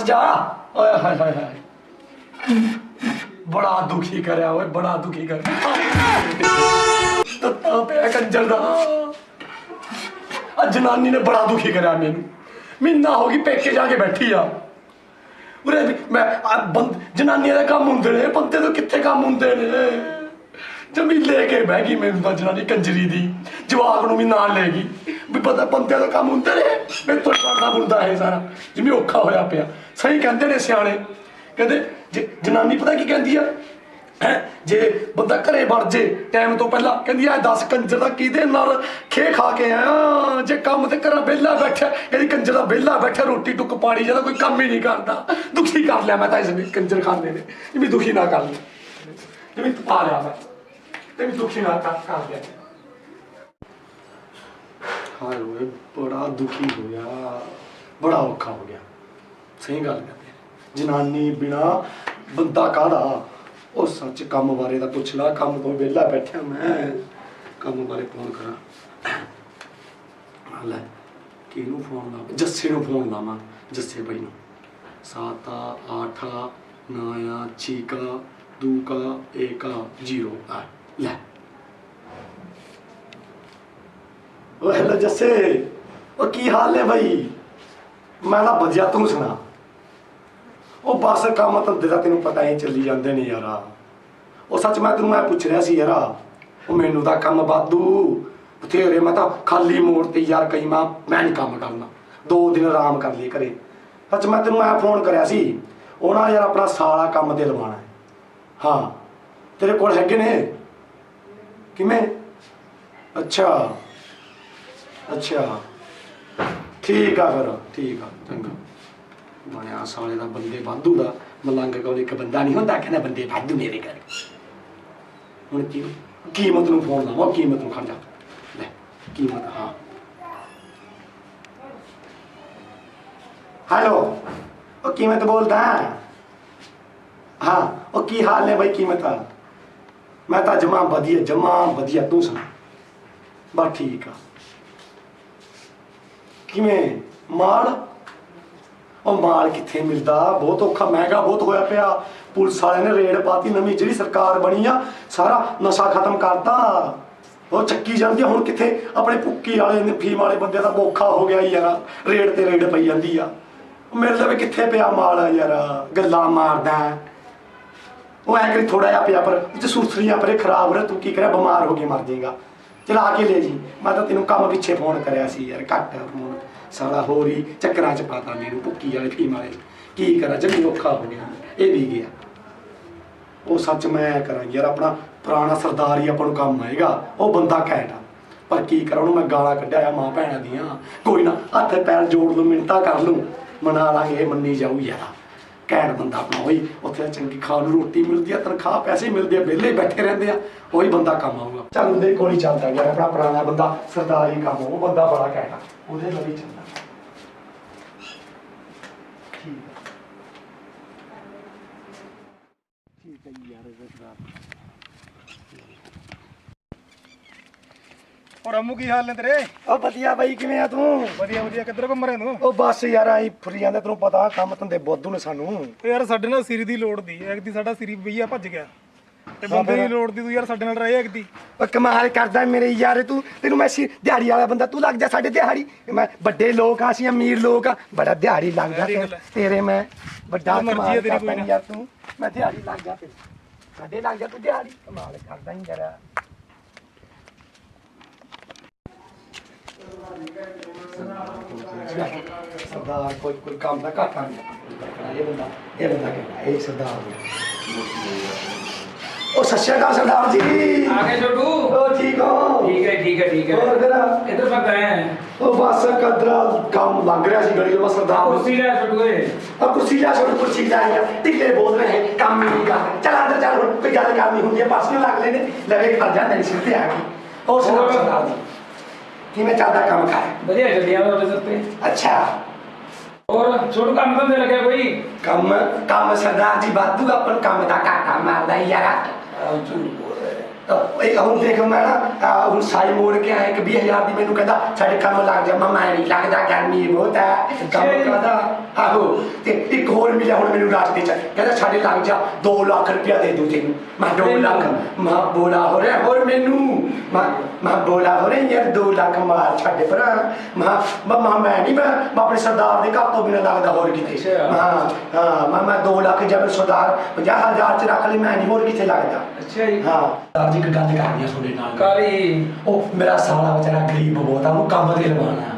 बच जा। ओए हाय हाय हाय, बड़ा दुखी करया ओए, बड़ा दुखी कर तत्ता पे कंजर दा। जनानी ने बड़ा दुखी करया मैनू, महीना हो गई पेके जाके बैठी आ। उरे मैं जनानियां दे कम हुंदे ने, बंदे तो कित्थे कम हुंदे ने। जमी लेके बह गई मैनू तो जनानी कंजरी दी, जवाक नूं भी नाल ले गई भी पता बंदे तो कम हुंदे ने, मेरे तो करना बुंदा है सारा जिवें औखा होया पिया। सही कहंदे ने सियाणे, कहंदे जनानी पता की कहंदी आ है, जे बंदा घरे वड़ जे टाइम तो पहला कहंदी आ 10 कंजर दा किहदे नाल खे खा के आया, जे काम ते घरा वेला बैठा इहदी कंजर दा वेला बैठा रोटी टुक पानी जदा कोई काम ही नहीं करदा। दुखी कर लिया मैं तां इस कंजर खाने ने, इवें दुखी ना कर ले, इवें पा लिया मैं तेरी दुखी ना कर दिया। हाय ओए बड़ा दुखी होया, बड़ा औखा हो गया। सही गल करते, जनानी बिना बंदा काहदा। ਉਹ सच काम बारे ਤਾਂ पुछ ला, काम तो वेला बैठा मैं, काम बारे फोन करा लै किनू फोन ला, जस्से नूं फोन लावां, जस्से बई नूं 7 8 9 6 2 1 0 लै। ओ हेलो जस्से, ओ की हाल है बई? मैं ना वधिया, तू सुना? ਉਹ बस काम धंधे का तेन पता ही चली जाते ने यार। वो सच मैं तेन मैं पुछ रहा सी यार, वो मैनू तो काम वाधू बथेरे, मैं तो खाली मोड़ ते यार कई मैं नहीं काम करना, 2 दिन आराम कर लिए घरे। सच मैं तेन मैं फोन कराया सी, वो ना यार अपना साला काम ते लवाना है। हाँ तेरे कोल हैगे ने किवें? अच्छा अच्छा ठीक आ फिर, ठीक आ चंगा। बनया साले का बंदे वाधू का, मलंग कोल एक बंदा नहीं होंदा कहना बंदे वाधू मेरे घर। हुण कीमत नूं फोन लावां, कीमत नूं खड़ जा लै कीमत। हाँ हेलो, ओ कीमत बोलदा? हाँ ओ की हाल है बई कीमत? मैं तो जमा वधिया, तू सुना? बस ठीक आ। किवें माल? ਉਹ ਮਾਲ कित्थे मिलता, बहुत औखा, महंगा बहुत होया पिया। पुलिस वाले ने रेड पाती, नवीं जिहड़ी सरकार बनी आ सारा नशा खत्म करता, वो चक्की जाती हुण कित्थे अपने भुक्की वाले फीम वाले बंदे दा औखा हो गया यार, रेड ते रेड पई जांदी आ। मेरे लवे कित्थे पिया माल यार, गल्लां मारदा वो ऐ करी थोड़ा जिहा पिया, पर सुरसरियां परे खराब रहे, तू की करे बीमार हो के मर जाएगा। चला के ले जी, मैं तो तेनों काम पिछे फोन कराया सी यार, घट फोन साला होर ही चक्करां च पाता मैनू, भुक्की वाले फीम वाले की करा, जमी औखा हो गया, ये भी गया। वो सच मैं करा यार, अपना पुराना सरदार ही अपन काम आएगा, वो बंदा घैंट आ, पर की करा उन्होंने मैं गालां कड्ढिया मां भैणां दियां, कोई ना हत्थ पैर जोड़ लूँ, मिन्नतां कर लूँ, मना लांगे, मन्नी जाऊ यार। घैंट बंदा अपना वही, उत्थे चंगी खाण नूं रोटी मिलती है, तनख्वाह पैसे मिलते हैं, वेले बैठे रहते हैं, वही बंदा काम आऊगा। चल उहदे कोल ही चलदा यार, अपना पुराना बंदा सरदारी काम, वो बंदा बड़ा घैंट आ, उहदे लवी चलदा। ठीक है यार। और अम्मू की हाल ने तेरे? ओ वधिया बाई, किवें आ तू? वधिया वधिया, किधर घुम रहे तू? ओ बस यार आई फरी जांदे, तैनूं पता काम धंधे वाधू ने सानू। यार ਸਾਡੇ ਨਾਲ ਸਿਰੀ ਦੀ ਲੋੜ ਦੀ ਐ, ਦੀ ਸਾਡਾ ਸਿਰੀ ਬਈਆ ਭੱਜ ਗਿਆ ਤੇ ਬੰਦੇ ਦੀ ਲੋੜ ਦੀ, ਤੂੰ ਯਾਰ ਸਾਡੇ ਨਾਲ ਰਹੇ ਐ ਦੀ। ओ कमाल करदा मेरे यार तू, तेनू मैं दिहाड़ी वाला बंदा, तू लग जा साडे दिहाड़ी, मैं बड़े लोग आ, असीं अमीर लोग आ, बड़ा दिहाड़ी लग जा तेरे, मैं बड़ा कमाल करदा यार तू, मैं दिहाड़ी लग जा तेरे, साडे लग जा तू दिहाड़ी, कमाल करदा ही यार। सरदार कोई काम का घाटा नहीं, ये बंदा ये सरदार। ओ सत श्री अकाल सरदार जी। आ गए छोटू? ओ ठीक हो? ठीक है। और फिर इधर कब गए हैं? ओ बस कदरा काम लग रहा सी गली में, बस सरदार कुर्सी ले छोटू गए। अब कुर्सी ला छोटू, कुर्सी ला यार, टिके बोल रहे हैं, काम ही नहीं करते, चल अंदर चल, कोई गल करनी होंदी है, पास में लग लेने लगे खड़ जा, मेरे सिर पे आ गई। और सुनाओ सरदार जी, किवें चलदा काम कर? बढ़िया चल रहा है सर पे। अच्छा और छोटू काम तो लगे कोई? काम सरदार जी वाधू, अपन काम दा घाटा मारदा यार। ਇਹ ਹੁਣ ਦੇਖ ਮੈਂ ਨਾ ਹੁਣ ਸਾਈ ਮੋੜ ਕੇ ਆਇਆ ਕਿ 20,000 ਦੀ ਮੈਨੂੰ ਕਹਿੰਦਾ ਸਾਡੇ ਕੰਮ ਲੱਗ ਜਾ ਮੈਂ ਨਹੀਂ ਲੱਗਦਾ ਗਰਮੀ ਬਹੁਤ ਹੈ ਕੰਮ ਕਰਦਾ ਆਹੋ ਤੇ ਇੱਕ ਹੋਰ ਮਿਲਿਆ ਹੁਣ ਮੈਨੂੰ ਰਾਸਤੇ ਚ ਕਹਿੰਦਾ ਸਾਡੇ ਲੱਗ ਜਾ 2 ਲੱਖ ਰੁਪਇਆ ਦੇ ਦੂੰ ਤੈਨੂੰ ਮੈਂ 2 ਲੱਖ ਮੈਂ ਬੋਲਾ ਹੋ ਰਿਹਾ ਹੋਰ ਮੈਨੂੰ ਮੈਂ ਬੋਲਾ ਹੋ ਰਿਹਾ ਯਾਰ 2 ਲੱਖ ਮਾਰ ਛੱਡ ਪਰ ਮੈਂ ਨਹੀਂ ਮੈਂ ਆਪਣੇ ਸਰਦਾਰ ਦੇ ਘਰ ਤੋਂ ਬਿਨਾਂ ਲੱਗਦਾ ਹੋਰ ਕਿਤੇ ਹਾਂ ਮੈਂ 2 ਲੱਖ ਜਦ ਸਰਦਾਰ 50,000 ਚ ਰੱਖ ਲਈ ਮੈਂ ਨਹੀਂ ਹੋਰ ਕਿਤੇ ਲੱਗਦਾ ਅੱਛਾ ਜੀ ਹਾਂ ਸਰ ਜੀ ਇੱਕ ਗੱਲ ਕਰਨੀ ਆ ਤੁਹਾਡੇ ਨਾਲ ਕਾਲੀ ਉਹ ਮੇਰਾ ਸਾਲਾ ਵਿਚਾਰਾ ਗਰੀਬ ਬਹੁਤ ਆ ਉਹਨੂੰ ਕੰਮ ਤੇ ਲਵਾਉਣਾ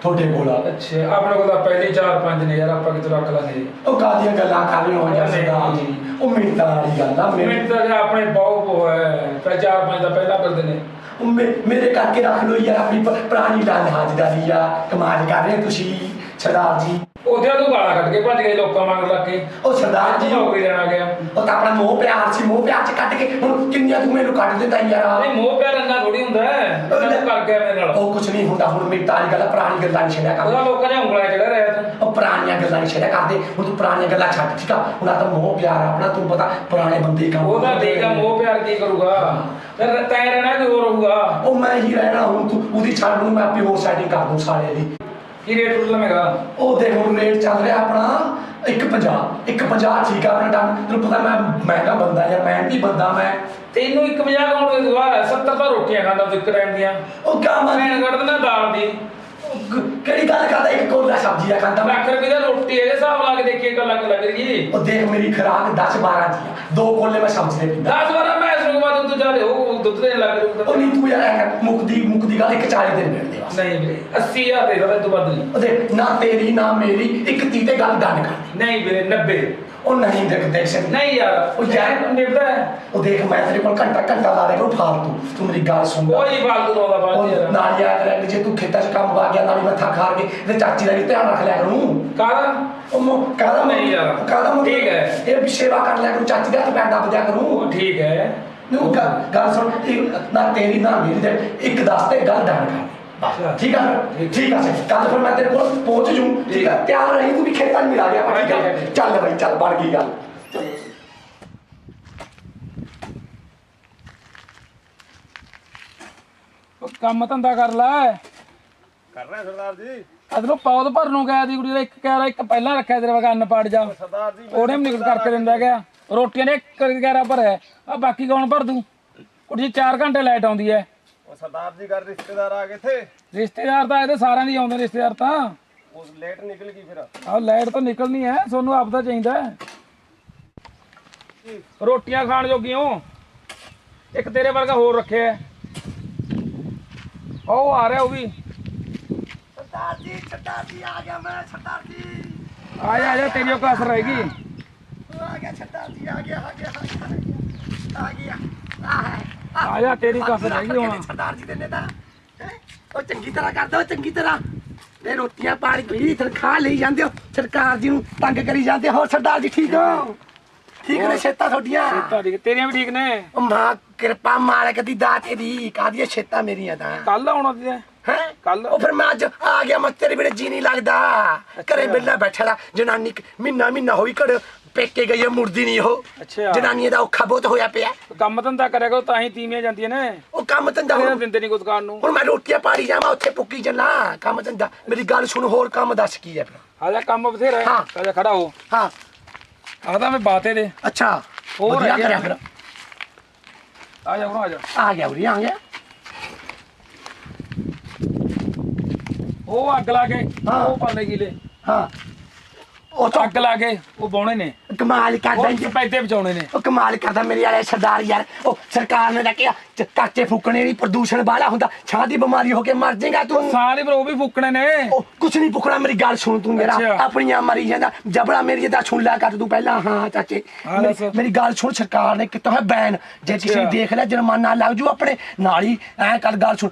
ਤੁਹਾਡੇ ਕੋਲ ਅੱਛਾ ਆਪਣੇ ਕੋਲ ਤਾਂ ਪਹਿਲੇ 4-5 ਨੇ ਯਾਰ ਆਪਾਂ ਕਿਤੇ ਰੱਖ ਲਾਂਗੇ ਉਹ ਕਾਹਦੀਆਂ ਗੱਲਾਂ ਕਰ ਰਹੇ ਹੋ ਯਾਰ ਸਰਦਾਰ ਜੀ ਉਹ ਮਿੰਟਾਂ ਵਾਲੀ ਗੱਲ ਆ ਮਿੰਟ ਤਾਂ ਆਪਣੇ ਬਹੁਤ ਹੈ ਤਾਂ 4-5 ਦਾ ਪਹਿਲਾਂ ਕਰਦੇ ਨੇ ਉਹ ਮੇਰੇ ਕਰਕੇ ਰੱਖ ਲਓ ਯਾਰ ਆਪਣੀ ਪੁਰਾਣੀ ਲਾਲ ਹਾਜ਼ਦਾਰੀ ਆ ਕਮਾਲ ਕਰ ਰਹੇ ਤੁਸੀਂ ਸਰਦਾਰ ਜੀ ਉਹਦੇ ਤੋਂ ਗਾਲਾਂ ਕੱਢ ਕੇ ਭੱਜ ਗਏ ਲੋਕਾਂ ਮੰਗ ਲੱਗ ਕੇ ਉਹ ਸਰਦਾਰ ਜੀ ਹੋ ਕੇ ਲੈਣਾ ਗਿਆ ਉਹ ਤਾਂ ਆਪਣਾ ਮੋਹ ਪਿਆਰ ਸੀ ਮੋਹ ਪਿਆਰ ਚ ਕੱਢ ਕੇ ਹੁਣ ਕਿੰਨੀਆਂ ਤੂੰ ਮੈਨੂੰ ਕੱਢ ਦਿੱਤਾ ਯਾਰ ਨਹੀਂ ਮੋਹ ਪਿਆਰ ਇੰਨਾ ਥੋੜੀ ਹੁੰਦਾ ਹੈ ਤੂੰ ਕਰ ਗਿਆ ਮੇਰੇ ਨਾਲ ਉਹ ਕੁਛ ਨਹੀਂ ਹੁੰਦਾ ਹੁਣ ਮਿੰਟਾਂ ਵਾਲੀ ਗੱਲ ਪੁਰਾਣੀ ਗੱਲਾਂ ਨਹੀਂ ਛੇੜਿਆ ਉਹਦਾ ਕਰ ਲੋਕਾਂ ਨੇ ਉਂਗਲਾਂ ਚੜਾ ਰਿਹਾ ਤੂੰ ਉਹ ਪੁਰਾਣੀਆਂ ਗੱਲਾਂ ਨਹੀਂ ਛੇੜਿਆ ਕਰਦੇ ਹੁਣ ਤੂੰ ਪੁਰਾਣੀਆਂ ਗੱਲਾਂ ਛੱਡ ਠੀਕ ਆ ਹੁਣ ਆ ਤਾਂ ਮੋਹ ਪਿਆਰ ਆ ਆਪਣਾ ਤੂੰ ਪਤਾ ਪੁਰਾਣੇ ਬੰਦੇ ਕੰਮ ਉਹਦਾ ਦੇਗਾ ਮੋਹ ਪਿਆਰ ਕੀ ਕਰੂਗਾ ਫਿਰ ਤੈਂ ਰਹਿਣਾ ਕਿ ਹੋਰ ਰਹੂਗਾ ਉਹ ਮੈਂ ਹੀ ਰਹਿਣਾ ਹੁਣ ਤੂੰ ਉਹਦੀ ਛੱਡ ਨੂੰ ਮੈਂ ਆਪਣੀ ਹੋਰ ਸੈਟਿੰਗ ਕਰ ਦੂੰ ਸਾਲੇ ਦੀ ਕੀ ਰੇਟ ਰੂਟ ਲਵੇਗਾ ਉਹ ਦੇਖ ਹੁਣ ਰੇਟ ਚੱਲ ਰਿਹਾ ਆਪਣਾ 150 ਠੀਕ ਆ ਆਪਣਾ ਟਾਈਮ ਤੈਨੂੰ ਪਤਾ ਮੈਂ ਮਹਿੰਗਾ ਬੰਦਾ ਯਾਰ ਮਿਹਨਤੀ ਬੰਦਾ ਮੈਂ ਤੈਨੂੰ 150 ਕੌਣ ਦੇ ਦੂਗਾ 70 ਤਾਂ ਰੋਟੀਆਂ ਖਾਂਦਾ ਤੂੰ ਇੱਕ ਟਾਈਮ ਦੀਆਂ ਉਹ ਕਿਆ ਭੈਣ ਕੱਢ ਦੇਣਾ ਦਾਲ ਦੀ ਕਿਹੜੀ ਗੱਲ ਕਰਦਾ ਇੱਕ ਕੋਲਾ ਸਬਜ਼ੀ ਦਾ ਖਾਂਦਾ ਮੈਂ ਲੱਖ ਰੁਪਏ ਦਾ ਰੋਟੀ ਇਹਦੇ ਹਿਸਾਬ ਲਾ ਕੇ ਦੇਖੀਏ ਇੱਕ ਲੱਖ ਲੱਗ ਰਹੀ ਉਹ ਦੇਖ ਮੇਰੀ ਖੁਰਾਕ 10-12 ਦੀ ਆ 2 ਕੋਲੇ ਮੈਂ ਸਬਜ਼ੀ ਦੇ ਪੀਂਦਾ 10 ਵਾਰ ਮੈਂ ਇਸ ਨੂੰ ਬਾਅਦ ਤੂੰ ਜਾ ਦੇ ਉਹ ਦੁੱਧ ਦੇ ਲੱਗ ਉਹ ਨਹੀਂ ਤੂੰ ਯਾਰ ਐਂ ਕਰ, ਮੁੱਕਦੀ ਗੱਲ 140 ਦੇ ਮਿਲਦੇ ਬਸ ਨਹੀਂ ਵੀਰੇ 80,000 ਦੇ ਦੇ ਤੂੰ ਵੱਧ ਨਹੀਂ ਉਹ ਦੇਖ ਨਾ ਤੇਰੀ ਨਾ ਮੇਰੀ ਇੱਕ 30 ਤੇ ਗੱਲ ਡਨ ਕਰਦੀ ਨਹੀਂ ਵੀਰੇ 90 ਉਹ ਨਹੀਂ ਦੇਖ ਸਕ ਨਹੀਂ ਯਾਰ ਉਹ ਯਾਰ ਨਿਭਦਾ ਹੈ ਉਹ ਦੇਖ ਮੈਂ ਤੇਰੇ ਕੋਲ ਘੰਟਾ ਲਾ ਦੇ ਕਰੋ ਫਾਲਤੂ ਤੂੰ ਮੇਰੀ ਗੱਲ ਸੁਣ ਕੋਈ ਫਾਲਤੂ ਲਾਉਂਦਾ ਬਾਅਦ ਯਾਰ ਨਾਲ ਯਾਰ ਕਰ ਜੇ ਤੂੰ ਖੇਤਾਂ 'ਚ ਕੰਮ ਵਾ ਗਿਆ ਨਾਲ ਮੱਥਾ ਖਾਰ ਕੇ ਤੇ ਚਾਚੀ ਦਾ ਵੀ ਧਿਆਨ ਰੱਖ ਲਿਆ ਕਰੂੰ ਕਾਹਦਾ ਕਾਹਦਾ ਨਹੀਂ ਯਾਰ ਕਾਹਦਾ ਠੀਕ ਹੈ ਇਹ ਵੀ ਸੇਵਾ ਕਰ ਲਿਆ ਕਰੂੰ ਚਾਚੀ ਦਾ ਹੱਥ ਪੈਰ ਦੱਬ ਦਿਆ ਕਰੂੰ ਉਹ ਠੀਕ ਹੈ ਨੂੰ ਗੱਲ ਸੁਣ ਨਾ ਤੇਰੀ ਨਾ ਮੇਰੀ ਤੇ ਇੱਕ ਦੱਸ ਤੇ ਗੱਲ ਡਨ ਕਰ ਠੀਕ ਆ ਠੀਕ ਆ ਕੱਲ ਫਿਰ ਮੈਂ ਤੇਰੇ ਕੋਲ ਪਹੁੰਚ ਜੂ ਠੀਕ ਆ ਤਿਆਰ ਰਹੀ ਤੂੰ ਵੀ ਖੇਤਾਂ 'ਚ ਮਿਲਾ ਗਿਆ ਠੀਕ ਆ ਚੱਲ ਬਈ ਚੱਲ ਬਣ ਗਈ ਗੱਲ ਕੰਮ ਧੰਦਾ ਕਰ ਲੈ ਕਰ ਰਿਹਾ ਸਰਦਾਰ ਜੀ ਅਦਰੋਂ ਪੌਦ ਭਰਨ ਨੂੰ ਗਿਆ ਦੀ ਕੁੜੀ ਦਾ ਇੱਕ ਕਹਿ ਰਿਹਾ ਇੱਕ ਪਹਿਲਾਂ ਰੱਖਿਆ ਤੇਰੇ ਵਗਾ ਅੰਨ ਪਾੜ ਜਾ ਸਰਦਾਰ ਜੀ ਉਹਨੇ ਵੀ ਨਿਕਲ ਕਰਕੇ ਦਿੰਦਾ ਗਿਆ ਰੋਟੀਆਂ ਨੇ ਇੱਕ ਗਿਆਰਾ ਭਰਿਆ ਆ ਬਾਕੀ ਕੌਣ ਭਰ ਦੂੰ ਕੁੜੀ 4 ਘੰਟੇ ਲਾਈਟ ਆਉਂਦੀ ਹੈ ਉਹ ਸਰਦਾਰ ਜੀ ਘਰ ਰਿਸ਼ਤੇਦਾਰ ਆ ਗਏ ਥੇ ਰਿਸ਼ਤੇਦਾਰ ਤਾਂ ਇਹਦੇ ਸਾਰਿਆਂ ਦੀ ਆਉਂਦੇ ਰਿਸ਼ਤੇਦਾਰ ਤਾਂ ਉਸ ਲੇਟ ਨਿਕਲ ਗਈ ਫਿਰ ਆਹ ਲਾਈਟ ਤਾਂ ਨਿਕਲਣੀ ਹੈ ਤੁਹਾਨੂੰ ਆਪਦਾ ਚਾਹੀਦਾ ਹੈ। ਰੋਟੀਆਂ ਖਾਣ ਜੋਗੀਓ ਇੱਕ ਤੇਰੇ ਵਰਗਾ ਹੋਰ ਰੱਖਿਆ ਹੈ। ਉਹ ਆ ਰਿਹਾ ਉਹ ਵੀ ਸਰਦਾਰ ਜੀ ਆ ਗਿਆ ਮੈਂ ਸਰਦਾਰ ਜੀ ਆ ਜਾ ਤੇਰੀ ਉਹ ਕਸਰ ਰਹੇਗੀ ਆ ਗਿਆ ਸਰਦਾਰ ਜੀ ਆ ਗਿਆ ਆ ਜਾ ਤੇਰੀ ਕਸਰ ਰਹੇਗੀ ਹੁਣ ਸਰਦਾਰ ਜੀ ਦੇ ਨੇ ਤਾਂ ਉਹ ਚੰਗੀ ਤਰ੍ਹਾਂ ਕਰਦਾ ਚੰਗੀ ਤਰ੍ਹਾਂ ਇਹ ਰੋਟੀਆਂ ਪਾਣੀ ਪੀ ਤਨਖਾਹ ਲਈ ਜਾਂਦੇ ਹੋ ਸਰਕਾਰ ਜੀ ਨੂੰ ਤੰਗ ਕਰੀ ਜਾਂਦੇ ਹੋ ਸਰਦਾਰ ਜੀ ਠੀਕ ਹੋ ਠੀਕ ਨੇ ਛੇਤਾਂ ਤੁਹਾਡੀਆਂ ਤੇਰੀਆਂ ਵੀ ਠੀਕ ਨੇ ਉਹ ਮਾਂ ਕਿਰਪਾ ਮਾਲਕ ਦੀ ਦਾਤੇ ਦੀ ਕਾਹਦੀਆਂ ਛੇਤਾਂ ਮੇਰੀਆਂ ਤਾਂ ਕੱਲ ਆਉਣਾ ਤੇ ਹੈ ਕੱਲ ਉਹ ਫਿਰ ਮੈਂ ਅੱਜ ਆ ਗਿਆ ਮੈਂ ਤੇਰੇ ਵੇਲੇ ਜੀ ਨਹੀਂ ਲੱਗਦਾ ਘਰੇ ਬਿੱਲਾ ਬੈਠਾ ਦਾ ਜਨਾਨੀ ਮਹੀਨਾ ਹੋਈ ਘੜ ਪੇਕੇ ਗਈ ਹੈ ਮੁੜਦੀ ਨਹੀਂ ਉਹ ਅੱਛਾ ਜਨਾਨੀਆਂ ਦਾ ਔਖਾ ਬਹੁਤ ਹੋਇਆ ਪਿਆ ਕੰਮ ਧੰਦਾ ਕਰਿਆ ਕਰੋ ਤਾਂ ਹੀ ਤੀਵੀਆਂ ਜਾਂਦੀਆਂ ਨੇ ਉਹ ਕੰਮ ਧੰਦਾ ਤੇਰਾ ਦਿੰਦੇ ਨਹੀਂ ਕੁਝ ਖਾਣ ਨੂੰ ਹੁਣ ਮੈਂ ਰੋਟੀਆਂ ਪਾੜੀ ਜਾਵਾਂ ਉੱਥੇ ਪੁੱਕੀ ਚੱਲਾਂ ਕੰਮ ਧੰਦਾ ਮੇਰੀ ਗੱਲ ਸੁਣ ਹੋਰ ਕੰਮ ਦੱਸ ਕੀ ਹੈ ਫਿਰ ਆ ਜਾ ਕੰਮ ਬਥੇਰਾ ਹਾਂ। ਆ ਜਾ ਖੜਾ ਹੋ ਹਾਂ ਆਦਾ ਮੈਂ ਬਾਤੇ ਦੇ ਅੱਛਾ ਹੋਰ ਵਧੀਆ ਹੈਗੇ ਕਰਿਆ ਫਿਰ ਆ ਜਾ ਹੁਣ ਆ ਜਾ ਆ ਗਿਆ ਉਰੀ ਆ ਗਿਆ ਉਹ ਅੱਗ ਲਾ ਕੇ ਹਾਂ। ਉਹ ਪਾਲੇ ਗੀਲੇ ਹਾਂ ਉਹ ਤਾਂ ਅੱਗ ਲਾ ਕੇ ਉਹ ਬਾਉਣੇ ਨੇ ਕਮਾਲ ਕਰਦਾ ਉਹ ਪੈਦੇ ਬਚਾਉਣੇ ਨੇ ਉਹ ਕਮਾਲ ਕਰਦਾ ਮੇਰੇ ਵਾਲੇ ਸਰਦਾਰ ਯਾਰ ਉਹ ਸਰਕਾਰ ਨੇ ਰੱਖਿਆ ਕੱਚੇ ਫੂਕਣੇ ਨਹੀਂ ਪ੍ਰਦੂਸ਼ਣ ਵਾਲਾ ਹੁੰਦਾ ਛਾਂ ਦੀ ਬਿਮਾਰੀ ਹੋ ਕੇ ਮਰ ਜਾਏਗਾ ਤੂੰ ਸਾਰੇ ਪਰ ਉਹ ਵੀ ਫੁੱਕਣੇ ਨੇ ਉਹ ਕੁਛ ਨਹੀਂ ਪੁੱਛਣਾ ਮੇਰੀ ਗੱਲ ਸੁਣ ਤੂੰ ਮੇਰਾ ਅੱਛਾ। ਆਪਣੀਆਂ ਮਰੀ ਜਾਂਦਾ ਜਬੜਾ ਮੇਰੀ ਦਾ ਸੁਣ ਲਿਆ ਕਰ ਤੂੰ ਪਹਿਲਾਂ ਹਾਂ ਚਾਚੇ ਹਾਂ ਦੱਸ। ਮੇਰੀ ਗੱਲ ਸੁਣ ਸਰਕਾਰ ਨੇ ਕੀਤਾ ਹੈ ਬੈਨ ਜੇ ਕਿਸੇ ਨੇ ਦੇਖ ਲਿਆ ਜੁਰਮਾਨਾ ਲੱਗ ਜੂ ਆਪਣੇ ਨਾਲ ਹੀ ਐ ਕਰ ਗੱਲ ਸੁਣ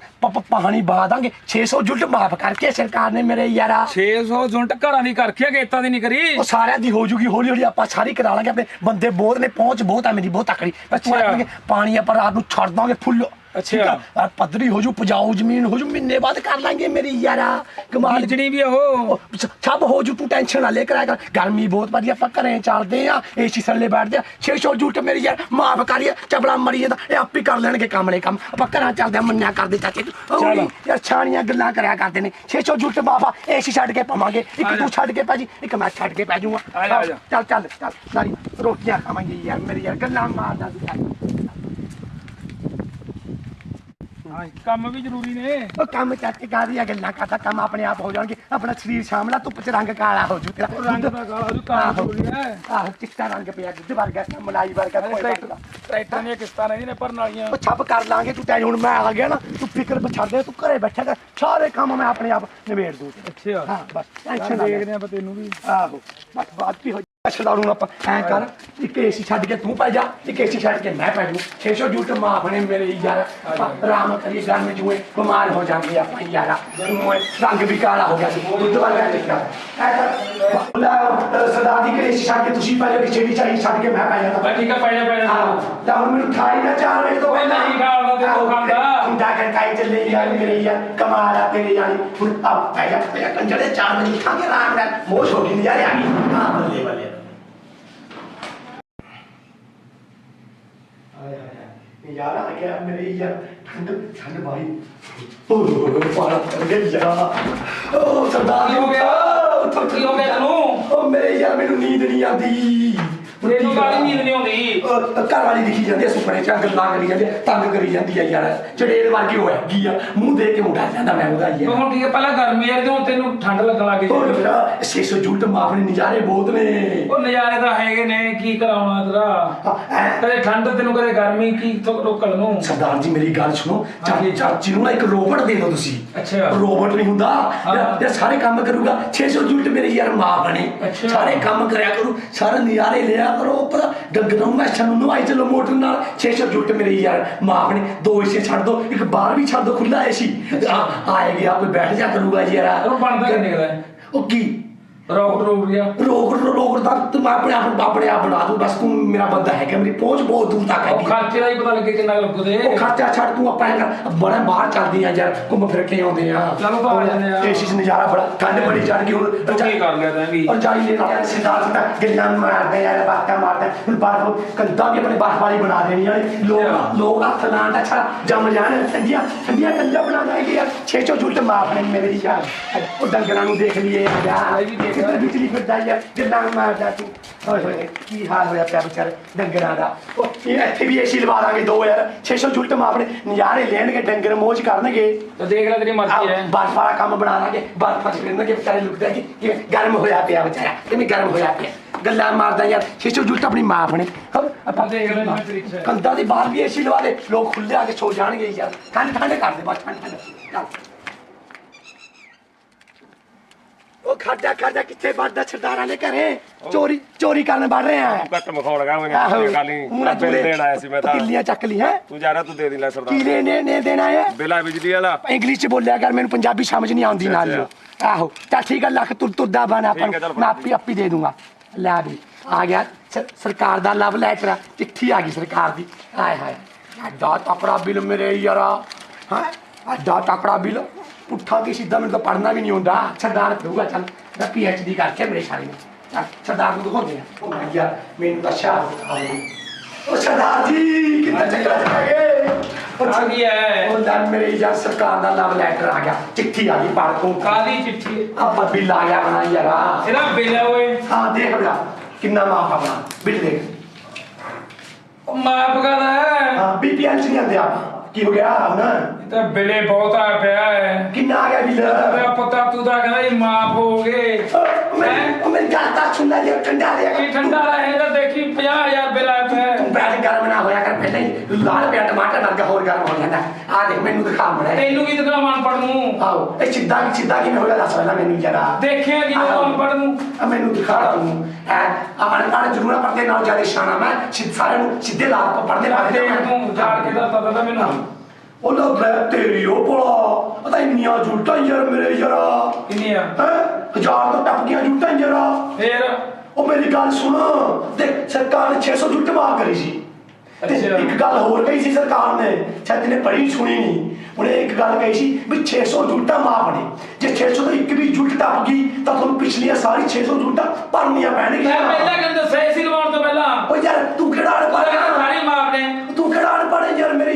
ਪਾਣੀ ਪਾ ਦਾਂਗੇ 600 ਜੁਲਟ ਮਾਫ ਕਰਕੇ ਸਰਕਾਰ ਨੇ ਮੇਰੇ ਯਾਰਾ 600 ਜੁੰਟ ਘਰਾਂ ਦੀ ਕਰਖਿਆ ਗੇਤਾਂ ਦੀ ਨਹੀਂ ਕਰੀ ਉਹ ਸਾਰਿਆਂ ਦੀ ਹੋ ਜੂਗੀ ਹੌਲੀ ਹੌਲੀ ਆਪਾਂ ਸਾਰੀ ਕਰਾ ਲਾਂਗੇ ਆਪਣੇ ਬੰਦੇ ਬਹੁਤ ਨੇ ਪਹੁੰਚ ਬਹੁਤ ਆ ਮੇਰੀ ਬਹੁਤ ਤਕੜੀ ਬਸ ਤੂੰ ਅੱਛਾ। ਆਪਣੇ ਪਾਣੀ ਆਪਾਂ ਰਾਤ ਨੂੰ ਛੱਡ ਦਾਂਗੇ ਫੁੱਲ ਅੱਛਾ। ਠੀਕ ਆ ਪੱਧਰੀ ਹੋ ਜੂ ਪਜਾਊ ਜ਼ਮੀਨ ਹੋ ਜੂ ਮਹੀਨੇ ਬਾਅਦ ਕਰ ਲਾਂਗੇ ਮੇਰੀ ਯਾਰਾ ਕਮਾਲ ਬੀਜਣੀ ਵੀ ਉਹ ਸਭ ਹੋ ਜੂ ਤੂੰ ਟੈਨਸ਼ਨ ਨਾ ਲੈ ਕਰਾਇਆ ਕਰ ਗਰਮੀ ਬਹੁਤ ਵਧੀਆ ਆਪਾਂ ਘਰੇ ਚੱਲਦੇ ਆ ਏਸੀ ਥੱਲੇ ਬੈਠਦੇ ਆ 600 ਜੂਟ ਮੇਰੀ ਯਾਰ ਮਾਫ ਕਰੀਏ ਚਬਲਾ ਮਰੀ ਜਾਂਦਾ ਇਹ ਆਪੇ ਕਰ ਲੈਣਗੇ ਕੰਮ ਨੇ ਕੰਮ ਆਪਾਂ ਘਰਾਂ ਚੱਲਦੇ ਆ ਮੰਨਿਆ ਕਰਦੇ ਚਾਚੇ ਚਲੋ। ਯਾਰ ਛਾਣੀਆਂ ਗੱਲਾਂ ਕਰਿਆ ਕਰਦੇ ਨੇ 600 ਜੂਟ ਬਾਬਾ ਏਸੀ ਛੱਡ ਕੇ ਪਾਵਾਂਗੇ ਇੱਕ ਤੂੰ ਛੱਡ ਕੇ ਪੈ ਜੀ ਇੱਕ ਮੈਂ ਛੱਡ ਕੇ ਪੈ ਜੂਗਾ ਆ ਜਾ, ਆ ਜਾ। ਚੱਲ ਚੱਲ ਚੱਲ ਨਾਲੀ ਰੋਟੀਆਂ ਖਾਵਾਂਗੇ ਯਾਰ ਮੇਰੀ ਯਾਰ ਗੱਲਾਂ ਮਾਰਦਾ ਤੂੰ ਹਾਂ ਕੰਮ ਵੀ ਜ਼ਰੂਰੀ ਨੇ ਉਹ ਕੰਮ ਚਾਚੇ ਕਾਹਦੀਆਂ ਗੱਲਾਂ ਕਰਦਾ ਕੰਮ ਆਪਣੇ ਆਪ ਹੋ ਜਾਣਗੇ ਆਪਣਾ ਸਰੀਰ ਸ਼ਾਮਲਾ ਧੁੱਪ ਚ ਰੰਗ ਕਾਲਾ ਹੋ ਜੂ ਤੇਰਾ ਰੰਗ ਦਾ ਕਾਲਾ ਜੂ ਕਾਲਾ ਜ਼ਰੂਰੀ ਹੈ ਆਹੋ ਚਿੱਟਾ ਰੰਗ ਪਿਆ ਦੁੱਧ ਵਰਗਾ ਮਲਾਈ ਵਰਗਾ ਕੋਈ ਵਰਗਾ। ਟਰੈਕਟਰਾਂ ਦੀਆਂ ਕਿਸ਼ਤਾਂ ਨਹੀਂ ਨੇ ਭਰਨ ਵਾਲੀਆਂ ਉਹ ਛੱਪ ਕਰ ਲਾਂਗੇ ਤੂੰ ਟੈਨ ਹੁਣ ਮੈਂ ਆ ਗਿਆ ਨਾ ਤੂੰ ਫਿਕਰ ਛੱਡ ਦੇ ਤੂੰ ਘਰੇ ਬੈਠਾ ਕਰ ਸਾਰੇ ਕੰਮ ਮੈਂ ਆਪਣੇ ਆਪ ਨਿਬੇੜ ਦੂੰ ਅੱਛਾ ਹਾਂ ਬਸ ਟੈਨਸ਼ਨ ਚੱਲ ਨਾ ਦੇਖਦੇ ਆਪਾਂ ਤੈਨੂੰ ਵੀ ਆਹੋ ਬਸ ਬਾਤ ਵੀ ਹੋ ਛਡਾ ਨੂੰ ਆਪਾਂ ਐ ਕਰ ਇੱਕ ਏਸੀ ਛੱਡ ਕੇ ਤੂੰ ਪੈ ਜਾ ਇੱਕ ਏਸੀ ਛੱਡ ਕੇ ਮੈਂ ਪੈ ਜੂ 600 ਜੂਟ ਮਾਫ ਨੇ ਮੇਰੇ ਯਾਰ ਆਰਾਮ ਕਰੀ ਗਰਮ ਜੂਏ ਬਿਮਾਰ ਹੋ ਜਾਣਗੇ ਆਪਾਂ ਯਾਰਾ ਰੰਗ ਵੀ ਕਾਲਾ ਹੋ ਗਿਆ ਦੁੱਧ ਵਰਗਾ ਚਿੱਟਾ ਐ ਕਰ ਲੈ ਸਰਦਾਰ ਦੀ ਏਸੀ ਛੱਡ ਕੇ ਤੁਸੀਂ ਪੈ ਜਾ ਕਿ ਛੇੜੀ ਚਾਹੀ ਛੱਡ ਕੇ ਮੈਂ ਪੈ ਜਾਂਦਾ ਠੀਕ ਆ ਪੈ ਜਾ ਹਾਂ ਤਾਂ ਹੁਣ ਮੈਨੂੰ ਖਾਈ ਨਾ 4 ਵਜੇ ਤੋਂ ਪਹਿਲਾਂ ਨਹੀਂ ਖਾਣਾ ਤੇ ਉਹ ਖਾਂਦਾ ਹੁੰਦਾ ਕਰ ਕਾਈ ਚੱਲੇ ਯਾਰ ਮੇਰੇ ਯਾਰ ਕਮਾਲ ਆ ਤੇਰੇ ਯਾਰ ਹੁਣ ਆ ਪੈ ਜਾ ਕੰਜੜੇ 4 ਵਜੇ ਖਾ ਕੇ ਆਰਾਮ ਨਾਲ ਮੋਹ ਛੋਟੀ ਨਹੀਂ ਯਾਰ ਆ ਗਈ ਹਾਂ ਬੱਲੇ ਬੱਲੇ यार आ गया मेरे यार ठंड ठंड भाई ओ पारा कर गया यार ओ सरदार की हो गया? की हो गया तैनू? ओ मेरे यार मैनू नींद नहीं आती ਤੈਨੂੰ ਕਾਹਦੀ ਨੀਂਦ ਨਹੀਂ ਆਉਂਦੀ ਘਰ ਵਾਲੀ ਦਿਖੀ ਜਾਂਦੀ ਆ ਸੁਪਨੇ ਚ ਗੱਲਾਂ ਕਰੀ ਜਾਂਦੀ ਤੰਗ ਕਰੀ ਜਾਂਦੀ ਆ ਯਾਰ ਚੜੇਲ ਵਰਗੀ ਹੋਇਆ ਕੀ ਆ ਮੂੰਹ ਦੇ ਕੇ ਮੁੰਡਾ ਜਾਂਦਾ ਮੈਂ ਉਹਦਾ ਯਾਰ ਹੁਣ ਠੀਕ ਹੈ ਪਹਿਲਾਂ ਗਰਮੀ ਆ ਤੇ ਤੈਨੂੰ ਠੰਡ ਲੱਗਣ ਲੱਗ ਹੋਰ ਗਈ ਮੇਰਾ 600 ਜੂਟ ਮਾਫ ਨੇ ਨਜ਼ਾਰੇ ਬਹੁਤ ਨੇ ਉਹ ਨਜ਼ਾਰੇ ਤਾਂ ਹੈਗੇ ਨੇ ਕੀ ਕਰਾਉਣਾ ਤੇਰਾ ਕਦੇ ਠੰਡ ਤੈਨੂੰ ਕਦੇ ਗਰਮੀ ਕੀ ਰੋਕਣ ਨੂੰ ਸਰਦਾਰ ਜੀ ਮੇਰੀ ਗੱਲ ਸੁਣੋ ਹਾਂਜੀ। ਚਾਚੀ ਨੂੰ ਨਾ ਇੱਕ ਰੋਬੋਟ ਦੇ ਦਿਓ ਤੁਸੀਂ ਅੱਛਾ। ਰੋਬੋਟ ਨਹੀਂ ਹੁੰਦਾ ਯਾਰ ਸਾਰੇ ਕੰਮ ਕਰੂਗਾ 600 ਜੂਟ ਮੇਰੇ ਯਾਰ ਮਾਂ ਬਣੇ ਅੱਛਾ। ਸਾਰੇ ਕੰਮ ਕਰਿਆ ਕਰੂ ਸਾਰੇ ਨਜ਼ਾਰੇ ਲਿਆ ਕਰੋ ਪਰ ਡੰਗਰਾਂ ਨੂੰ ਮੈਸਾਂ ਨੂੰ ਨਵਾਈ ਚਲੋ ਮੋਟਰ ਨਾਲ 600 ਜੂਟ ਮੇਰੇ ਯਾਰ ਮਾਂ ਬਣੇ 2 ਏਸੀ ਛੱਡ ਦੋ ਇੱਕ ਬਾਹਰ ਵੀ ਛੱਡ ਦੋ ਖੁੱਲਾ ਏਸੀ ਆਏ ਗਿਆ ਕੋਈ ਬੈਠ ਜਾ ਕਰੂਗਾ ਯਾਰ ਉਹ ਬਣਦਾ ਕਿੰਨੇ ਦਾ ਉਹ ਕੀ ਰੋਕ ਗਿਆ ਰੋਕ ਤਾਂ ਤੂੰ ਮੈਂ ਆਪਣੇ ਆਪ ਬਣਾ ਦੂੰ ਬਸ ਤੂੰ ਮੇਰਾ ਬੰਦਾ ਹੈਗਾ ਮੇਰੀ ਪਹੁੰਚ ਬਹੁਤ ਦੂਰ ਤੱਕ ਉਹ ਹੈਗੀ ਖਰਚੇ ਦਾ ਹੀ ਪਤਾ ਲੱਗੇ ਕਿੰਨਾ ਲੱਗੂ ਦੇ ਉਹ ਖਰਚਾ ਛੱਡ ਤੂੰ ਆਪਾਂ ਬੜਾ ਬਾਹਰ ਚੱਲਦੇ ਆ ਯਾਰ ਘੁੰਮ ਫਿਰ ਕੇ ਆਉਂਦੇ ਆ ਚਲੋ ਤਾਂ ਆ ਜਾਂਦੇ ਆ। ਏਸੀ 'ਚ ਨਜ਼ਾਰਾ ਬੜਾ ਠੰਡ ਬੜੀ ਚੜ ਗਈ ਹੁਣ ਕੀ ਕਰ ਲਿਆ ਤੈਂ ਵੀ ਔਰ ਜਾਈ ਲੈ ਰਿਹਾ ਸਿੱਧਾ ਗੱਲਾਂ ਮਾਰਦੇ ਯਾਰ ਬਾਤਾਂ ਮਾਰਦੇ ਹੁਣ ਬਾਹਰ ਕੰਦਾ ਵੀ ਆਪਣੇ ਬਾਹਰ ਵਾਲੀ ਬਣਾ ਦੇਣੀ ਆ ਲੋਕ ਹੱਥ ਲਾਣ ਦਾ ਛਾ ਜੰਮ ਜਾਣ ਠੰਡੀਆਂ ਕੰਦਾ ਬਣਾ ਦਾਂਗੇ ਯਾਰ 600 ਜੁੱਟ ਮਾਫ ਨੇ ਮੇਰੇ ਯਾਰ ਉਹ ਡੰਗਰਾਂ ਨੂੰ ਦੇਖ ਲਈਏ ਯਾਰ ਇਹ ਵੀ ਦੇਖ ਲੈ। ਬਿਜਲੀ ਫਿਰਦਾ ਯਾਰ ਗੱਲਾਂ ਮਾਰਦਾ ਤੂੰ ਓਏ ਹੋਏ ਕੀ ਹਾਲ ਹੋਇਆ ਪਿਆ ਵਿਚਾਰੇ ਡੰਗਰਾਂ ਦਾ ਉਹ ਇਹ ਇੱਥੇ ਵੀ ਏਸੀ ਲਵਾ ਦਾਂਗੇ 2 ਯਾਰ 600 ਜੁੱਟ ਮਾਫ ਨੇ ਨਜ਼ਾਰੇ ਲੈਣਗੇ ਡੰਗਰ ਮੋਜ ਕਰਨਗੇ ਤਾਂ ਦੇਖ ਲੈ ਤੇਰੀ ਮਰਜ਼ੀ ਹੈ ਬਰਫ ਵਾਲਾ ਕੰਮ ਬਣਾ ਲਾਂਗੇ ਬਰਫ ਚ ਫਿਰਨਗੇ ਵਿਚਾਰੇ ਲੁਕਦੇ ਕਿ ਕਿਵੇਂ ਗਰਮ ਹੋਇਆ ਪਿਆ ਵਿਚਾਰਾ ਕਿਵੇਂ ਗਰਮ ਹੋਇਆ ਪਿਆ ਗੱਲਾਂ ਮਾਰਦਾ ਯਾਰ 600 ਜੁੱਟ ਆਪਣੀ ਮਾਂ ਆਪਣੇ ਆਪਾਂ ਦੇਖ ਲੈ ਜਿਵੇਂ ਤੇਰੀ ਇੱਛਾ ਹੈ। ਕੰਧਾਂ ਦੀ ਬਾਹਰ ਵੀ ਏਸੀ ਲਵਾ ਦੇ ਲੋਕ ਖੁੱਲੇ ਆ ਕੇ ਸੋ ਜਾਣਗੇ ਯਾਰ ਠੰਡ ਕਰ ਦੇ ਬਸ ਠੰਡ ਚੱਲ ਉਹ ਖਾਦਾ ਕਿੱਥੇ ਵੱਧਦਾ ਸਰਦਾਰਾਂ ਦੇ ਘਰੇ ਚੋਰੀ ਕਰਨ ਵੜ ਰਹੇ ਆ ਘੱਟ ਮਖੌਲ ਗਾ ਮੈਂ ਗੱਲ ਨਹੀਂ ਬਿੱਲ ਦੇਣ ਆਇਆ ਸੀ ਮੈਂ ਤਾਂ ਕਿੱਲੀਆਂ ਚੱਕ ਲਈ ਹੈ ਤੂੰ ਜਾ ਰਿਹਾ ਤੂੰ ਦੇ ਦੇ ਲੈ ਸਰਦਾਰ ਕੀ ਨੇ ਦੇਣਾ ਹੈ ਬਿੱਲ ਆ ਬਿਜਲੀ ਵਾਲਾ ਇੰਗਲਿਸ਼ ਚ ਬੋਲਿਆ ਕਰ ਮੈਨੂੰ ਪੰਜਾਬੀ ਸਮਝ ਨਹੀਂ ਆਉਂਦੀ ਨਾਲ ਆਹੋ ਤਾਂ ਠੀਕ ਹੈ ਲੱਖ ਤੁਰਦਾ ਬਣਾ ਆਪਾਂ ਮੈਂ ਆਪੀ ਦੇ ਦੂੰਗਾ ਲੈ ਵੀ ਆ ਗਿਆ ਸਰਕਾਰ ਦਾ ਲਵ ਲੈਟਰ ਚਿੱਠੀ ਆ ਗਈ ਸਰਕਾਰ ਦੀ ਹਾਏ ਹਾਏ ਐਡਾ ਤਕੜਾ ਬਿੱਲ ਮੇਰੇ ਯਾਰਾ ਹਾਂ ਐਡਾ ਤਕੜਾ ਬਿੱਲ ਪੁੱਠਾ ਕੀ ਸਿੱਧਾ ਮੈਨੂੰ ਤਾਂ ਪੜਨਾ ਵੀ ਨਹੀਂ ਹੁੰਦਾ ਸਰਦਾਰ ਕਰੂਗਾ ਚੱਲ ਮੈਂ PhD ਕਰਕੇ ਮੇਰੇ ਸਾਲੇ ਨੂੰ ਚੱਲ ਸਰਦਾਰ ਨੂੰ ਦਿਖਾਉਂਦੇ ਆ ਉਹ ਮੈਂ ਯਾਰ ਮੈਨੂੰ ਤਾਂ ਸ਼ਾਹ ਉਹ ਸਰਦਾਰ ਜੀ ਕਿੰਨਾ ਚੰਗਾ ਚੱਲਾਂਗੇ ਆ ਗਈ ਹੈ ਉਹ ਲੈ ਮੇਰੇ ਯਾਰ ਸਰਕਾਰ ਦਾ ਲਵ ਲੈਟਰ ਆ ਗਿਆ ਚਿੱਠੀ ਆ ਗਈ ਪੜ ਤੋਂ ਕਾਲੀ ਚਿੱਠੀ ਆਪਾਂ ਬਿੱਲ ਆ ਗਿਆ ਬਣਾ ਯਾਰਾ ਇਹਦਾ ਬਿੱਲ ਓਏ ਹਾਂ ਦੇਖ ਬਣਾ ਕਿੰਨਾ ਮਾਫ ਆਪਣਾ ਬਿੱਲ ਦੇਖ ਉਹ ਮਾਪ ਕਰਦਾ ਹਾਂ BPL ਚ ਨਹੀਂ ਆਂਦੇ ਆ ਕੀ ਹੋ ਗਿਆ ਹੁਣ ਇਹ ਤਾਂ ਬਿੱਲੇ ਬਹੁਤ ਆ ਪਿਆ ਹੈ ਕਿੰਨਾ ਆ ਗਿਆ ਬਿੱਲ ਤੇਰਾ ਪਤਾ ਤੂੰ ਤਾਂ ਕਹਿੰਦਾ ਇਹ ਮਾਪ ਹੋ ਗਏ ਉਹ ਮੇਰੀ ਗੱਲ ਤਾਂ ਸੁਣ ਲੈ ਜੇ ਠੰਡਾ ਦੇ ਕੀ ਠੰਡਾ ਰਹੇ ਤਾਂ ਦੇਖੀ 50000 ਬਿੱਲ ਆ ਪਿਆ ਤੂੰ ਬੈਠ ਗਰਮ ਨਾ ਹੋਇਆ ਕਰ ਪਹਿਲਾਂ ਹੀ ਲਾਲ ਪਿਆ ਟਮਾਟਰ ਵਰਗਾ ਹੋਰ ਗਰਮ ਹੋ ਜਾਂਦਾ ਆ ਦੇਖ ਮੈਨੂੰ ਦਿਖਾ ਮੜਾ ਤੈਨੂੰ ਕੀ ਦਿਖਾ ਮਨਪੜ ਨੂੰ ਆਓ ਇਹ ਸਿੱਧਾ ਕਿਵੇਂ ਹੋਇਆ ਦੱਸ ਪਹਿਲਾਂ ਮੈਨੂੰ ਜਰਾ ਦੇਖਿਆ ਕਿ ਮਨਪੜ ਨੂੰ ਆ ਮੈਨੂੰ ਦਿਖਾ ਤੂੰ ਅਨਪੜ੍ਹ ਜ਼ਰੂਰ ਪੜਦੇ ਨਾਲ ਜਿਆਦਾ ਸ਼ਾਨਾ ਮੈਂ ਸਾਰਿਆਂ ਨੂੰ ਸਿੱਧੇ ਲਾਲ ਪੜਦੇ ਦੇਖ ਤੂੰ ਜਾੜ ਕੇ ਦੱਸਦਾ ਮੈਨੂੰ ਉਹ ਲੋ ਤੇਰੀ ਉਹ ਪੜਾ ਪਤਾ ਇੰਨੀਆਂ ਜੁਲਟਾਂ ਯਾਰ ਮੇਰੇ ਯਾਰਾ ਕਿੰਨੀਆਂ ਹੈ 1000 ਤੋਂ ਟੱਪ ਗਈਆਂ ਜੁਲਟਾਂ ਯਾਰਾ ਫੇਰ ਉਹ ਮੇਰੀ ਗੱਲ ਸੁਣ ਦੇਖ ਸਰਕਾਰ ਨੇ 600 ਜੁਲਟ ਮਾਫ ਕਰੀ ਸੀ ਤੇ ਇੱਕ ਗੱਲ ਹੋਰ ਕਹੀ ਸੀ ਸਰਕਾਰ ਨੇ, ਸ਼ਾਇਦ ਇਹਨੇ ਪੜ੍ਹੀ ਸੁਣੀ ਨਹੀਂ। ਉਹਨੇ ਇੱਕ ਗੱਲ ਕਹੀ ਸੀ ਵੀ 600 ਯੂਨਿਟਾਂ ਮਾਫ ਨੇ, ਜੇ 600 ਤੋਂ ਇੱਕ ਵੀ ਯੂਨਿਟ ਟੱਪ ਗਈ ਤਾਂ ਤੁਹਾਨੂੰ ਪਿਛਲੀਆਂ ਸਾਰੀ 600 ਯੂਨਿਟਾਂ ਭਰਨੀਆਂ ਪੈਣਗੀਆਂ। ਮੈਂ ਪਹਿਲਾਂ ਕਹਿੰਦਾ ਸਹੀ ਸੀ ਲਵਾਉਣ ਤੋਂ ਪਹਿਲਾਂ ਉਹ ਯਾਰ ਤੂੰ ਕਿਹੜਾ ਅਨਪੜ੍ਹ ਸਾਰੀ ਮਾਪ ਨੇ। ਤੂੰ ਕਿਹੜਾ ਅਨਪੜ੍ਹ ਯਾਰ ਮੇਰੀ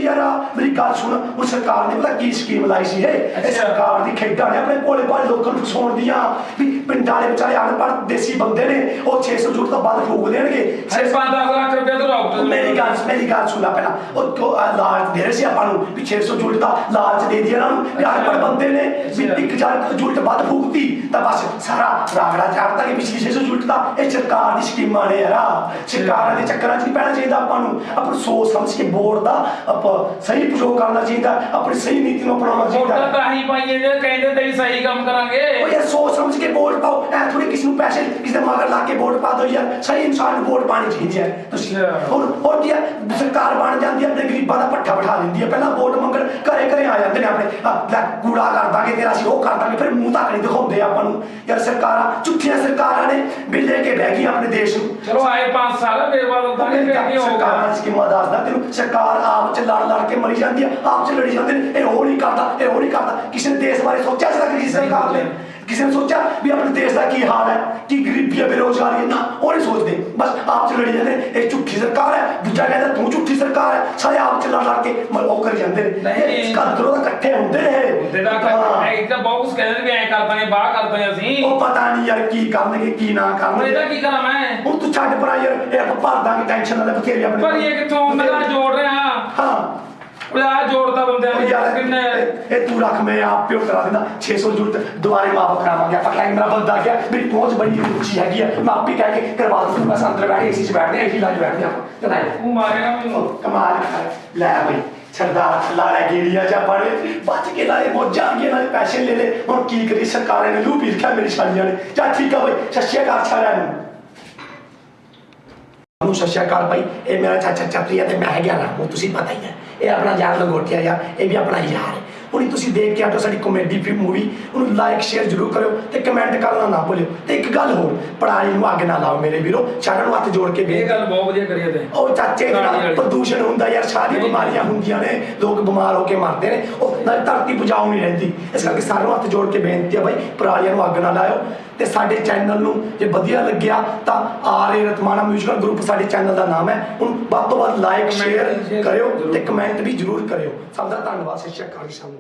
ਮੇਰੀ ਗੱਲ ਸੁਣ। ਉਹ ਸਰਕਾਰ ਨੇ ਪਤਾ ਕੀ ਸਕੀਮ ਲਾਈ ਸੀ ਇਹ ਸਰਕਾਰ ਦੀ ਖੇਡਾਂ ਨੇ ਆਪਣੇ ਭੋਲੇ ਭਾਲੇ ਲੋਕਾਂ ਨੂੰ ਫਸਾਉਣ ਦੀਆਂ ਵੀ ਪਿੰਡਾਂ ਵਾਲੇ ਵਿਚਾਰੇ ਅਨਪੜ੍ਹ ਦੇਸੀ ਬੰਦੇ ਨੇ ਉਹ 600 ਯੂਨਿਟ ਤੋਂ ਵੱਧ ਫੂਕ ਦੇਣਗੇ। 5-10 ਲੱਖ ਰੁਪਏ ਤੋਂ ਰੋਕ ਮੇਰੀ ਗੱਲ ਸੁਣ ਲੈ ਪਹਿਲਾਂ। ਉਹ ਲਾਲਚ ਦੇ ਰਹੇ ਸੀ ਆਪਾਂ ਨੂੰ ਵੀ 600 ਯੂਨਿਟ ਦਾ ਲਾਲਚ ਦੇ ਦਿਆ ਇਹਨਾਂ ਨੂੰ ਵੀ ਅਨਪੜ੍ਹ ਬੰਦੇ ਨੇ ਵੀ 1000 ਯੂਨਿਟ ਵੱਧ ਫੂਕਤੀ ਤਾਂ ਬਸ ਸਾਰਾ ਰਾਗੜਾ ਚਾੜਤਾ ਕਿ ਪਿਛਲੀ 600 ਯੂਨਿਟ ਦਾ। ਇਹ ਸਰਕਾਰ ਦੀ ਸਕੀਮਾਂ ਨੇ ਯਾਰ, ਸਰਕਾਰਾਂ ਦੇ ਚੱਕਰਾਂ 'ਚ ਨਹੀਂ ਪੈਣਾ ਚਾਹੀਦਾ ਆਪਾਂ ਨੂੰ। ਆਪਾਂ ਨੂੰ ਸੋਚ ਸਮਝ ਕੇ ਬੋਰਡ ਦਾ ਆਪਾਂ ਸਹੀ ਪ੍ਰਯੋਗ ਕਰਨਾ ਚਾਹੀਦਾ, ਆਪਣੀ ਸਹੀ ਨੀਤੀ ਨੂੰ ਅਪਣਾਉਣਾ ਚਾਹੀਦਾ। ਵੋਟਾਂ ਤਾਂ ਹੀ ਪਾਈਏ ਜੇ ਕਹਿੰਦੇ ਤੇ ਵੀ ਸਹੀ ਕੰਮ ਕਰਾਂਗੇ। ਉਹ ਯਾਰ ਸੋਚ ਸਮਝ ਕੇ ਵੋਟ ਪਾਓ, ਐ ਥੋੜੀ ਕਿਸੇ ਨੂੰ ਪੈਸੇ ਕਿਸੇ ਦੇ ਮਗਰ ਲਾ ਕੇ ਵੋਟ ਪਾ ਦਿਓ ਯਾਰ। ਸਹੀ ਇਨਸਾਨ ਨੂੰ ਵੋਟ ਪਾਣੀ ਚਾਹੀਦੀ ਹੈ। ਤੁਸੀਂ ਹੋਰ ਕੀ ਹੈ, ਸਰਕਾਰ ਬਣ ਜਾਂਦੀ ਹੈ ਆਪਣੇ ਗਰੀਬਾਂ ਦਾ ਪੱਠਾ ਬਿਠਾ ਦਿੰਦੀ ਹੈ। ਪਹਿਲਾਂ ਵੋਟ ਮੰਗਣ ਘਰੇ ਆ ਜਾਂਦੇ ਨੇ ਆਪਣੇ, ਲੈ ਕੂੜਾ ਕਰ ਦਾਂਗੇ ਤੇਰਾ, ਅਸੀਂ ਉਹ ਕਰ ਦਾਂਗੇ, ਫਿਰ ਮੂੰਹ ਤੱਕ ਨਹੀਂ ਦਿਖਾਉਂਦੇ ਆਪਾਂ ਨੂੰ। ਯਾਰ ਸਰਕਾਰਾਂ ਝੂਠੀਆਂ ਸਰਕਾਰਾਂ ਨੇ ਵੀ ਲੈ ਕੇ ਬਹਿ ਗਈਆਂ ਆਪਣੇ ਦੇਸ਼ ਨੂੰ। ਚਲੋ ਆਏ 5 ਸਾਲ ਫਿਰ ਬਾਅਦ ਹੁੰਦਾ ਨਹੀਂ ਫਿਰ ਕੀ ਹੋਊਗਾ। ਸਰਕਾਰਾਂ ਦੀ ਸਕੀਮਾਂ ਦੱਸਦਾ ਤੈਨੂੰ। ਸਰਕਾਰ ਆਪ ਚ ਲੜ ਕੇ ਮਰੀ ਜਾਂਦੀ ਹੈ, ਆਪ ਚ ਲੜੀ ਜਾਂਦੇ ਨੇ, ਇਹ ਉਹ ਨਹੀਂ ਕਰਦਾ, ਇਹ ਉਹ ਨਹੀਂ ਕਰਦਾ। ਕਿਸੇ ਨੇ ਦੇਸ਼ ਬਾਰੇ ਸੋਚਿਆ ਸੀ ਕਿਸੇ ਸਰਕਾਰ ਨੇ? ਕਿਸੇ ਨੇ ਸੋਚਿਆ ਵੀ ਆਪਣੇ ਦੇਸ਼ ਦਾ ਕੀ ਹਾਲ ਹੈ, ਕੀ ਗਰੀਬੀ ਹੈ, ਬੇਰੋਜ਼ਗਾਰੀ ਹੈ? ਨਾ, ਉਹ ਨਹੀਂ ਸੋਚਦੇ। ਬਸ ਆਪ ਚ ਲੜੀ ਜਾਂਦੇ ਨੇ, ਇਹ ਝੂਠੀ ਸਰਕਾਰ ਹੈ, ਦੂਜਾ ਕਹਿੰਦਾ ਤੂੰ ਝੂਠੀ ਸਰਕਾਰ ਹੈ। ਸਾਰੇ ਆਪ ਚ ਲੜ ਕੇ ਉਹ ਕਰੀ ਜਾਂਦੇ ਨੇ। ਇਹ ਕਦਰੋਂ ਤਾਂ ਇਕੱਠੇ ਹੁੰਦੇ ਨੇ। ਇੱਕ ਤਾਂ ਬਹੁਤ ਕੁਝ ਕਹਿੰਦੇ ਵੀ ਐਂ ਕਰ ਦਾਂਗੇ ਬਾਹ ਕਰ ਦਾਂਗੇ ਅਸੀਂ। ਉਹ ਪਤਾ ਨਹੀਂ ਯਾਰ ਕੀ ਕਰਨਗੇ ਕੀ ਨਾ ਕਰਨਗੇ। ਇਹਦਾ ਕੀ ਕਰਾਂ ਮੈਂ? ਹੁਣ ਤੂੰ ਛੱਡ ਪਰਾਂ ਯਾਰ, ਇਹ ਆਪਾਂ ਭਰ ਦਾਂਗੇ, ਟੈਨਸ਼ਨ ਨਾ ਲੈ ਬਥੇਰੀ ਆਪਣੇ। ਪਰ ਇਹ ਕਿੱਥੋਂ ਮੈਂ ਤਾਂ ਜੋੜ ਰਿਹਾ। ਹਾਂ ਉਹ ਆ ਜੋੜਦਾ ਬੰਦਿਆਂ ਨੇ ਯਾਰ ਕਿੰਨੇ। ਇਹ ਤੂੰ ਰੱਖ, ਮੈਂ ਆਪ ਪਿਓ ਕਰਾ ਦਿੰਦਾ। 600 ਯੂਨਿਟ ਦੁਬਾਰੇ ਮਾਫ ਕਰਾਵਾਂਗੇ ਆਪਾਂ। ਕਲਾਇੰਟ ਮੇਰਾ ਬੰਦਾ ਗਿਆ, ਮੇਰੀ ਪਹੁੰਚ ਬੜੀ ਉੱਚੀ ਹੈਗੀ ਆ, ਮੈਂ ਆਪੇ ਕਹਿ ਕੇ ਕਰਵਾ ਦੂੰ। ਬਸ ਅੰਦਰ ਬੈਠੇ ਏਸੀ 'ਚ ਬੈਠਦੇ, ਏਸੀ ਲਾ ਕੇ ਬੈਠਦੇ ਆਪਾਂ। ਚਲਾਏ ਤੂੰ ਮਾਰੇਗਾ ਮੈਨੂੰ। ਕਮਾਲ ਲੈ ਬਈ ਸਰਦਾਰ ਲਾਲਾ ਗੇੜੀਆਂ ਜਾਂ ਬੜੇ ਬਚ ਕੇ ਨਾਲੇ ਮੋਜਾਂ ਆ ਗਈਆਂ, ਨਾਲੇ ਪੈਸੇ ਲੈ ਲੈ। ਹੁਣ ਕੀ ਕਰੀ, ਸਰਕਾਰਾਂ ਨੇ ਲੂ ਪੀ ਰੱਖਿਆ ਮੇਰੀ ਛਾਲੀਆਂ ਨੇ। ਚੱਲ ਠੀਕ ਆ ਬਈ, ਸਤਿ ਸ਼੍ਰੀ ਅਕਾਲ ਸਾਰਿਆਂ ਨੂੰ। ਸਤਿ ਸ਼੍ਰੀ ਅਕਾਲ ਭਾਈ, ਇਹ ਮੇਰਾ ਚਾਚਾ ਚਾਚੀ ਹੈ ਤੇ ਮੈਂ ਹੈਗਾ ਨਾ, ਉਹ ਤੁਸੀਂ ਪਤਾ ਹੀ ਹੈ। ਇਹ ਆਪਣਾ ਯਾਰ ਲੰਗੋਟਿਆ ਯਾਰ, ਇਹ ਵੀ ਆਪਣਾ ਯਾਰ ਹੈ। ਹੁਣ ਤੁਸੀਂ ਦੇਖ ਕੇ ਆਟੋ ਸਾਡੀ ਕਾਮੇਡੀ ਫਿਲਮ ਮੂਵੀ, ਉਹਨੂੰ ਲਾਈਕ ਸ਼ੇਅਰ ਜ਼ਰੂਰ ਕਰਿਓ ਤੇ ਕਮੈਂਟ ਕਰਨਾ ਨਾ ਭੁੱਲਿਓ। ਤੇ ਇੱਕ ਗੱਲ ਹੋਰ, ਪੜਾਈ ਨੂੰ ਅੱਗ ਨਾ ਲਾਓ ਮੇਰੇ ਵੀਰੋ, ਸਾਰਿਆਂ ਨੂੰ ਹੱਥ ਜੋੜ ਕੇ ਇਹ ਗੱਲ ਬਹੁਤ ਵਧੀਆ ਕਰੀ ਤੇ। ਉਹ ਚਾਚੇ ਦੇ ਨਾਲ ਪ੍ਰਦੂਸ਼ਣ ਹੁੰਦਾ ਯਾਰ, ਸਾਰੀਆਂ ਬਿਮਾਰੀਆਂ ਹੁੰਦੀਆਂ ਨੇ, ਲੋਕ ਬਿਮਾਰ ਹੋ ਕੇ ਮਰਦੇ ਨੇ। ਉਹ ਨਾਲ ਧਰਤੀ ਬਚਾਉ ਨਹੀਂ ਰਹਿੰਦੀ। ਇਸ ਕਰਕੇ ਸਾਰਿਆਂ ਨੂੰ ਹੱਥ ਜੋੜ ਕੇ ਬੇਨਤੀ ਹੈ ਬਾਈ, ਪਰਾਲੀਆਂ ਨੂੰ ਅੱਗ ਨਾ ਲਾਇਓ। ਤੇ ਸਾਡੇ ਚੈਨਲ ਨੂੰ ਜੇ ਵਧੀਆ ਲੱਗਿਆ ਤਾਂ ਆਰ.ਏ. ਰਤਮਾਣਾ ਮਿਊਜ਼ੀਕਲ ਗਰੁੱਪ ਸਾਡੇ ਚੈਨਲ ਦਾ ਨਾਮ ਹੈ। ਹੁਣ ਵੱਧ ਤੋਂ ਵੱਧ ਲਾਈਕ ਸ਼ੇਅਰ ਕਰਿਓ ਤੇ ਕਮੈਂਟ ਵੀ ਜ਼ਰੂਰ ਕਰਿਓ। ਸਭ ਦਾ ਧੰਨਵਾਦ। ਸਤਿ ਸ਼੍ਰੀ ਅਕਾਲ।